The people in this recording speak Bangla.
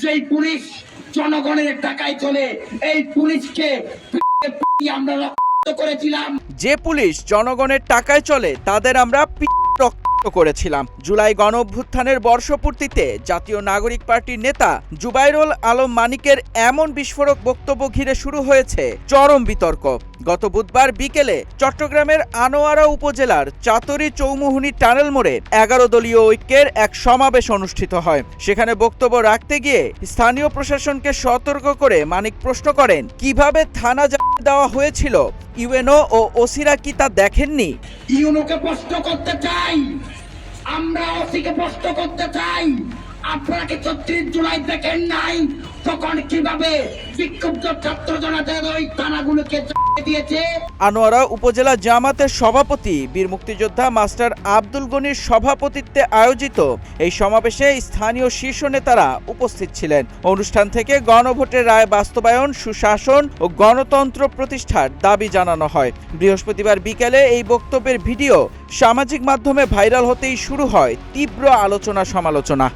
যেই পুলিশ জনগণের টাকায় চলে, এই পুলিশকে আমরা রক্ত করেছিলাম। যে পুলিশ জনগণের টাকায় চলে তাদের আমরা রক্ত করেছিলাম। জুলাই গণ অভ্যুত্থানের বর্ষপূর্তিতে জাতীয় নাগরিক পার্টির নেতা জুবাইরুল আলম মানিকের এমন বিস্ফোরক বক্তব্য ঘিরে শুরু হয়েছে চরম বিতর্ক। গত বুধবার বিকেলে চট্টগ্রামের আনোয়ারা উপজেলার চাতরি চৌমুহনী টানেল মোড়ে 11 দলীয় ঐক্যের এক সমাবেশ অনুষ্ঠিত হয়। সেখানে বক্তব্য রাখতে গিয়ে স্থানীয় প্রশাসনকে সতর্ক করে মানিক প্রশ্ন করেন, কিভাবে থানা দেওয়া হয়েছিল, ইউএনও ও ওসিরা কি তা দেখেননি? ইউএনওকে প্রশ্ন করতে চাই, আমরা ওসিকে প্রশ্ন করতে চাই, আপনারা কি ৩৬ জুলাই দেখেন নাই? তখন কিভাবে বিক্ষুব্ধ ছাত্র জনতার ওই থানাগুলোকে দিয়েছে। আনোয়ারা উপজেলা জামাতের সভাপতি বীর মুক্তিযোদ্ধা মাস্টার আব্দুল গনির সভাপতিত্বে আয়োজিত এই সমাবেশে স্থানীয় শীর্ষ নেতারা উপস্থিত ছিলেন। অনুষ্ঠান থেকে গণভোটের রায় বাস্তবায়ন, সুশাসন ও গণতন্ত্র প্রতিষ্ঠার দাবি জানানো হয়। বৃহস্পতিবার বিকেলে এই বক্তব্যের ভিডিও সামাজিক মাধ্যমে ভাইরাল হতেই শুরু হয় তীব্র আলোচনা সমালোচনা।